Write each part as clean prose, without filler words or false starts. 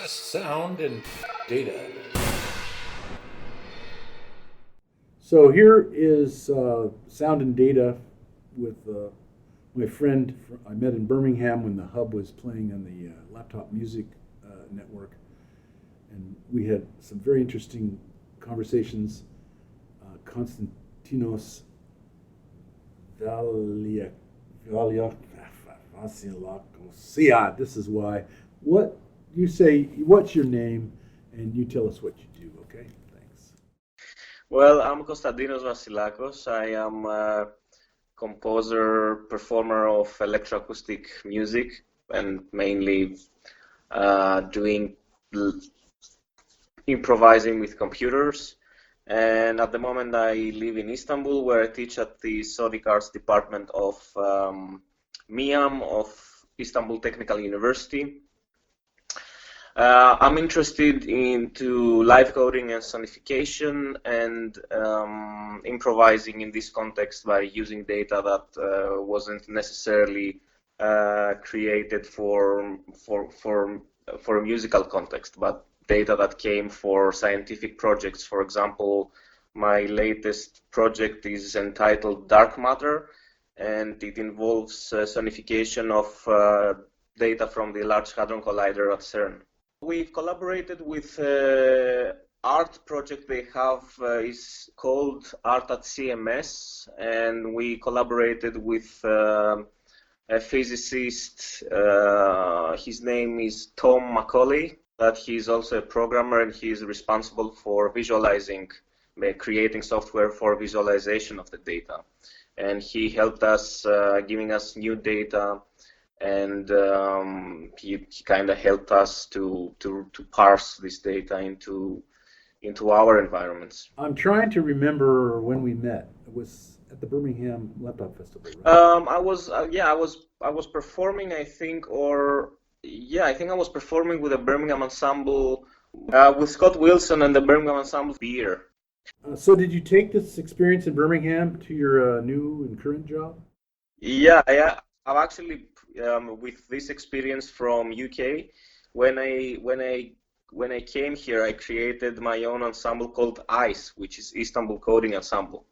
Sound and data. So here is sound and data with my friend I met in Birmingham when the hub was playing on the laptop music network. And we had some very interesting conversations. Konstantinos Vasilakos. Yeah, this is why. What you say? What's your name? And you tell us what you do. Okay, thanks. Well, I'm Konstantinos Vasilakos. I am a composer, performer of electroacoustic music, and mainly doing improvising with computers. And at the moment, I live in Istanbul, where I teach at the Sonic Arts department of MIAM of Istanbul Technical University. I'm interested into live coding and sonification and improvising in this context by using data that wasn't necessarily created for a musical context, but data that came for scientific projects. For example, my latest project is entitled Dark Matter, and it involves sonification of data from the Large Hadron Collider at CERN. We've collaborated with art project they have is called Art CMS, and we collaborated with a physicist. His name is Tom Macaulay, but he's also a programmer, and he's responsible for visualizing, creating software for visualization of the data. And he helped us, giving us new data, and he kind of helped us to parse this data into our environments. I'm trying to remember when we met. It was at the Birmingham Laptop Festival, right? I was performing, I think I was performing with the Birmingham ensemble with Scott Wilson and the Birmingham ensemble Beer. So did you take this experience in Birmingham to your new and current job? Yeah, I've actually with this experience from UK, when I came here, I created my own ensemble called ICE, which is Istanbul Coding Ensemble.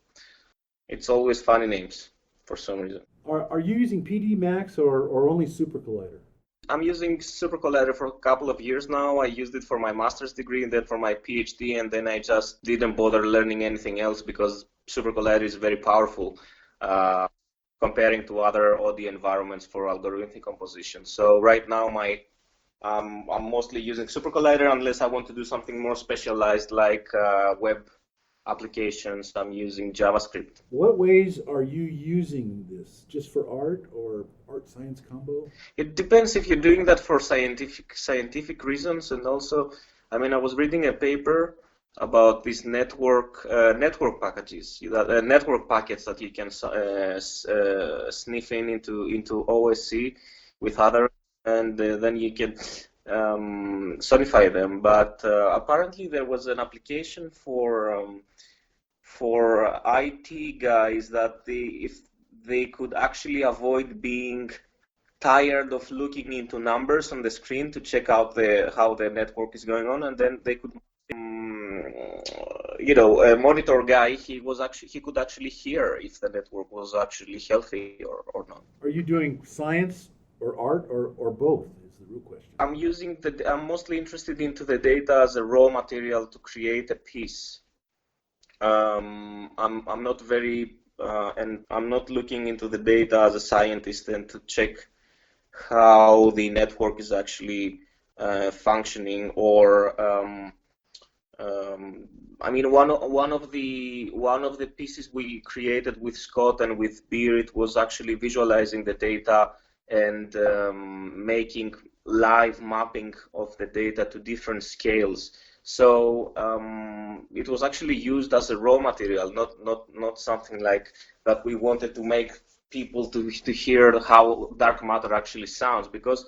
It's always funny names for some reason. Are you using PD Max or only Super Collider? I'm using Super Collider for a couple of years now. I used it for my master's degree and then for my PhD, and then I just didn't bother learning anything else because Super Collider is very powerful comparing to other audio environments for algorithmic composition. So right now I'm mostly using Super Collider unless I want to do something more specialized like web applications. I'm using JavaScript. What ways are you using this? Just for art or art science combo? It depends if you're doing that for scientific reasons, and also, I mean, I was reading a paper about these network packages, network packets that you can sniff into OSC with other, and then you can sonify them. But apparently there was an application for IT guys that if they could actually avoid being tired of looking into numbers on the screen to check out how the network is going on, and then they could a monitor guy, he could actually hear if the network was actually healthy or not. Are you doing science or art or both is the real question. I'm mostly interested into the data as a raw material to create a piece. I'm not very and I'm not looking into the data as a scientist and to check how the network is actually functioning, or I mean, one of the pieces we created with Scott and with Beer, it was actually visualizing the data and making live mapping of the data to different scales. So it was actually used as a raw material, not something like that we wanted to make people to hear how dark matter actually sounds, because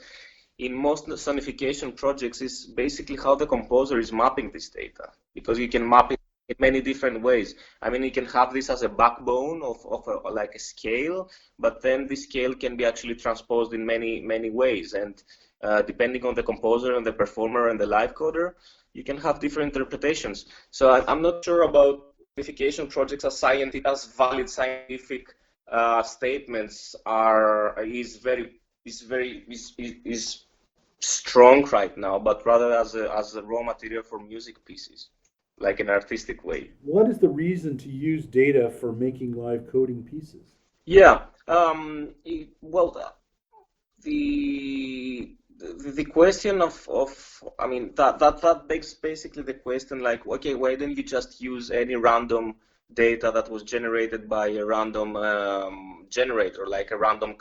in most sonification projects is basically how the composer is mapping this data, because you can map it in many different ways. I mean, you can have this as a backbone of like a scale, but then this scale can be actually transposed in many ways. And depending on the composer and the performer and the live coder, you can have different interpretations. So I'm not sure about sonification projects as valid scientific statements is strong right now, but rather as a raw material for music pieces, like an artistic way. What is the reason to use data for making live coding pieces? Yeah. Well, the question of I mean that begs basically the question, like, okay, why didn't you just use any random data that was generated by a random generator, like a random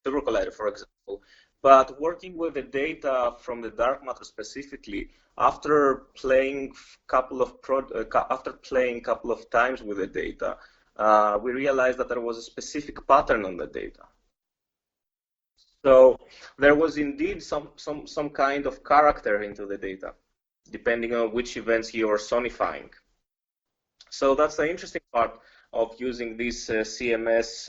Super Collider, for example? But working with the data from the dark matter specifically, after playing couple of times with the data, we realized that there was a specific pattern on the data. So there was indeed some kind of character into the data, depending on which events you are sonifying. So that's the interesting part of using these CMS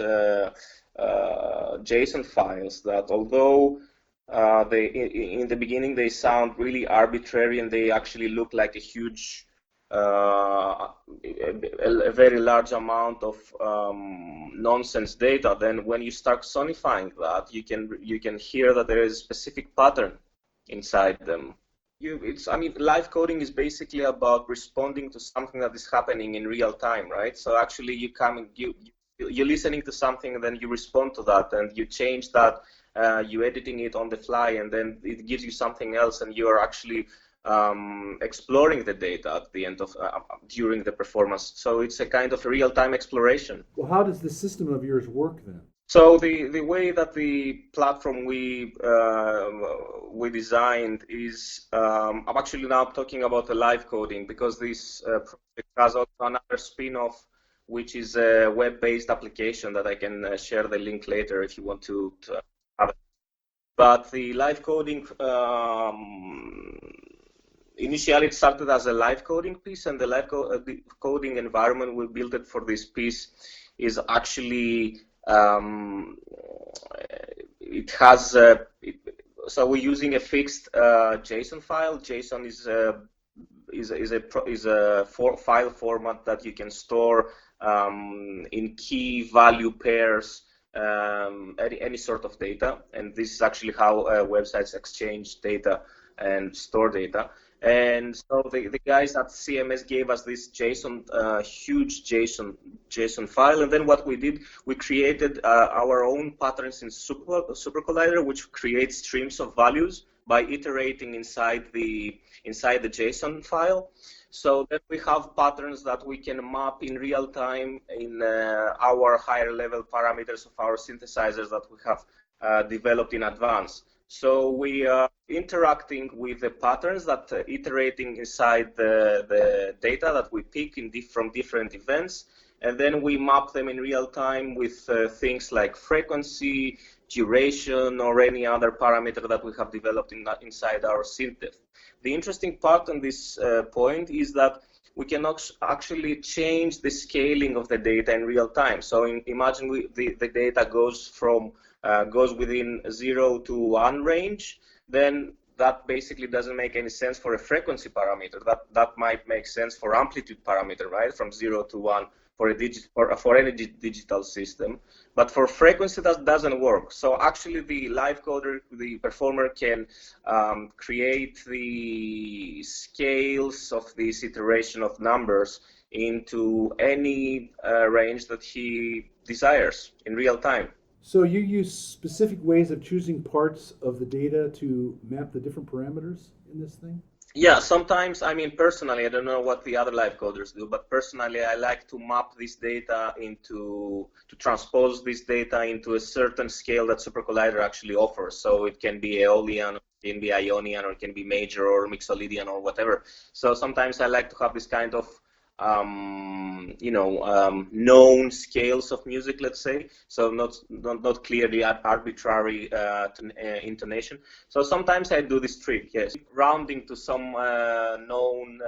JSON files, that although in the beginning they sound really arbitrary and they actually look like a huge, a very large amount of nonsense data, then when you start sonifying that, you can hear that there is a specific pattern inside them. I mean, live coding is basically about responding to something that is happening in real time, right? So actually, you're listening to something, and then you respond to that, and you change that. You're editing it on the fly, and then it gives you something else, and you are actually exploring the data at the end of during the performance. So it's a kind of real-time exploration. Well, how does the system of yours work then? So the way that the platform we designed is, I'm actually now talking about the live coding, because this project has also another spin-off, which is a web-based application that I can share the link later if you want to have it. But the live coding, initially it started as a live coding piece, and the coding environment we built it for this piece is actually it has so we're using a fixed JSON file. JSON is a file format that you can store in key value pairs, any sort of data, and this is actually how websites exchange data and store data. And so the guys at CMS gave us this huge JSON file, and then what we did, we created our own patterns in Super Collider, which creates streams of values by iterating inside the JSON file. So that we have patterns that we can map in real time in our higher level parameters of our synthesizers that we have developed in advance. So we are interacting with the patterns that iterating inside the data that we pick from different events, and then we map them in real time with things like frequency, duration, or any other parameter that we have developed inside our synthet. The interesting part on this point is that we can actually change the scaling of the data in real time. So imagine the data goes within 0 to 1 range, then that basically doesn't make any sense for a frequency parameter. That might make sense for amplitude parameter, right, from 0 to 1 for any digital system. But for frequency, that doesn't work. So actually, the live coder, the performer, can create the scales of this iteration of numbers into any range that he desires in real time. So you use specific ways of choosing parts of the data to map the different parameters in this thing? Yeah, sometimes, I mean, personally, I don't know what the other live coders do, but personally, I like to map this data to transpose this data into a certain scale that Super Collider actually offers. So it can be Aeolian, it can be Ionian, or it can be major or Mixolydian or whatever. So sometimes I like to have this kind of known scales of music, let's say, so not clearly arbitrary intonation. So sometimes I do this trick, yes, rounding to some known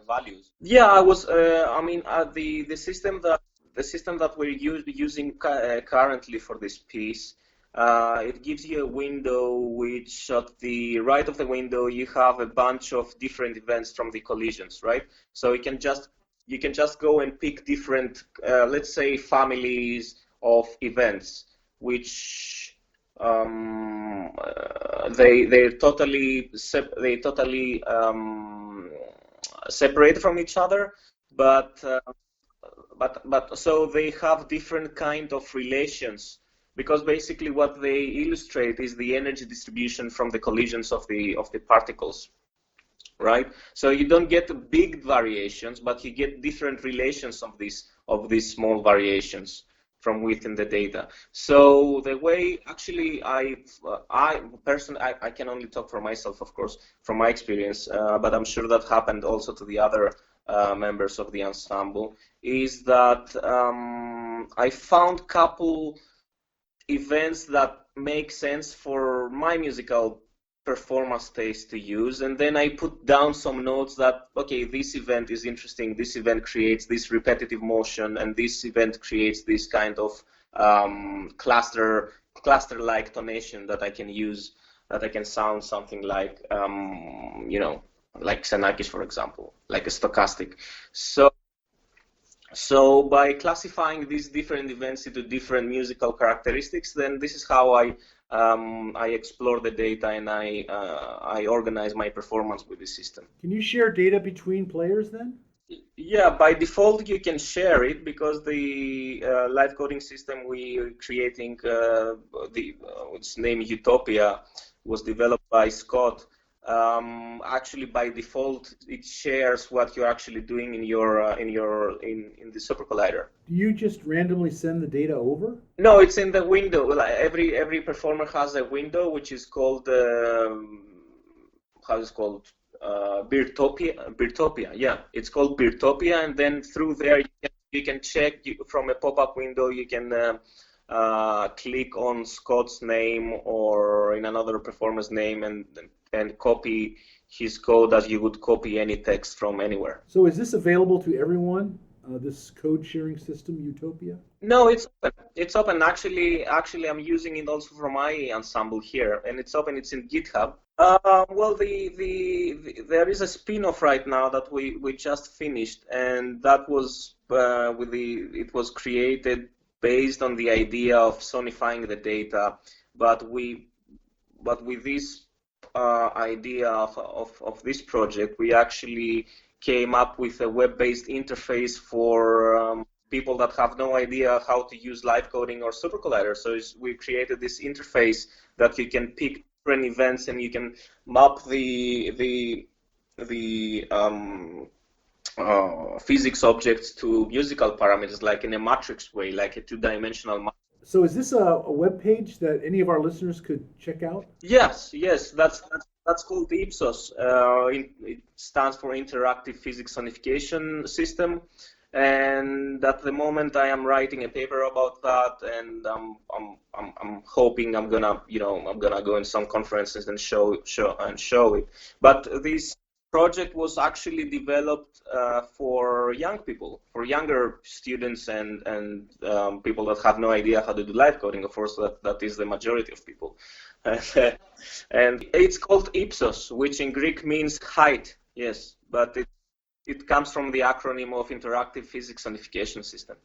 values. Yeah, I was. The system that we're using currently for this piece. It gives you a window which at the right of the window you have a bunch of different events from the collisions, right? So you can just go and pick different, let's say, families of events, which they totally separate from each other, but so they have different kind of relations, because basically what they illustrate is the energy distribution from the collisions of the particles, right? So you don't get big variations, but you get different relations of these small variations from within the data. So the way, actually, I personally, I can only talk for myself, of course, from my experience, but I'm sure that happened also to the other members of the ensemble, is that I found couple events that make sense for my musical performance taste to use, and then I put down some notes that, okay, this event is interesting, this event creates this repetitive motion, and this event creates this kind of cluster-like tonation that I can use, that I can sound something like, like Xenakis, for example, like a stochastic. So by classifying these different events into different musical characteristics, then this is how I explore the data, and I organize my performance with the system. Can you share data between players then? Yeah, by default you can share it, because the live coding system we're creating, its name Utopia, was developed by Scott. Actually, by default, it shares what you're actually doing in the Super Collider. Do you just randomly send the data over? No, it's in the window. Like every performer has a window which is called Birtopia. Yeah, it's called Birtopia, and then through there you can check from a pop-up window. You can click on Scott's name or in another performer's name, and copy his code as you would copy any text from anywhere. So is this available to everyone, this code sharing system, Utopia? No, it's open. It's open. Actually, I'm using it also for my ensemble here, and it's open. It's in GitHub. Well, there is a spin-off right now that we just finished, and that was it was created based on the idea of sonifying the data, but with this idea of this project, we actually came up with a web-based interface for people that have no idea how to use live coding or Super Collider. So we created this interface that you can pick different events, and you can map the physics objects to musical parameters, like in a matrix way, like a two-dimensional matrix. So is this a web page that any of our listeners could check out? Yes, that's called Ipsos. It stands for Interactive Physics Sonification System, and at the moment I am writing a paper about that, and I'm hoping I'm gonna go in some conferences and show it. But this project was actually developed for young people, for younger students, and people that have no idea how to do live coding. Of course, that is the majority of people. And it's called Ipsos, which in Greek means height. Yes, but it comes from the acronym of Interactive Physics Sonification System.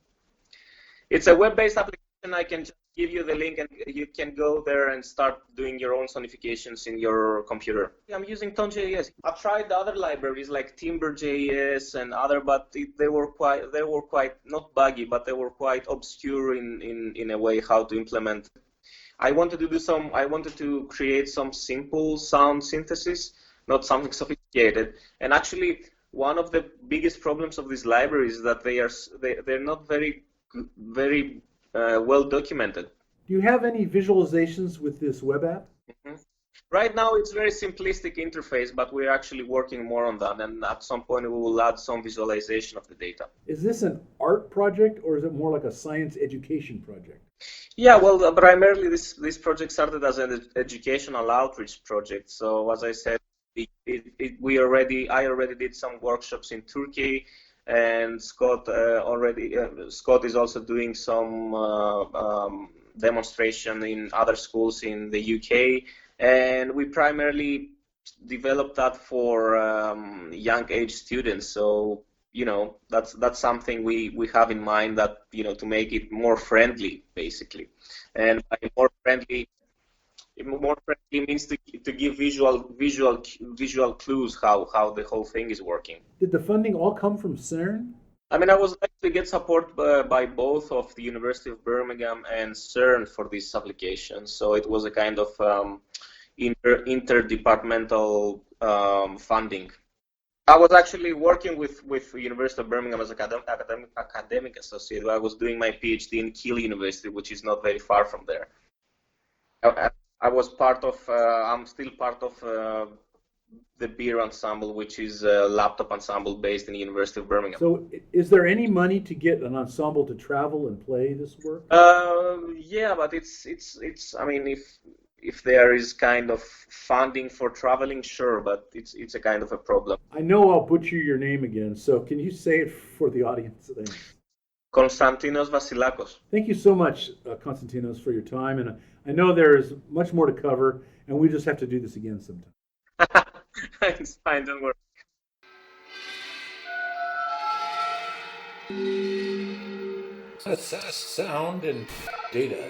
It's a web-based application. I can just give you the link, and you can go there and start doing your own sonifications in your computer. I'm using Tone.js. I've tried other libraries like Timber.js and other, but they were quite not buggy, but they were quite obscure in a way how to implement. I wanted to create some simple sound synthesis, not something sophisticated. And actually, one of the biggest problems of these libraries is that they're not very well documented. Do you have any visualizations with this web app? Mm-hmm. Right now it's very simplistic interface, but we're actually working more on that, and at some point we will add some visualization of the data. Is this an art project or is it more like a science education project? Yeah, well, primarily this project started as an educational outreach project. So as I said, I already did some workshops in Turkey, and Scott is also doing some demonstration in other schools in the UK, and we primarily developed that for young age students. So that's something we have in mind, that to make it more friendly, basically. And by more friendly means to give visual clues how the whole thing is working. Did the funding all come from CERN? I mean, I was able to get support by both of the University of Birmingham and CERN for this application. So it was a kind of interdepartmental funding. I was actually working with the University of Birmingham as academic associate. I was doing my PhD in Keele University, which is not very far from there. I was part of, I'm still part of the beer ensemble, which is a laptop ensemble based in the University of Birmingham. So is there any money to get an ensemble to travel and play this work? Yeah, but I mean, if there is kind of funding for traveling, sure, but it's a kind of a problem. I know I'll butcher your name again, so can you say it for the audience? Konstantinos Vasilakos. Thank you so much, Konstantinos, for your time, and I know there is much more to cover, and we just have to do this again sometime. It's fine, don't worry. Assess sound and data.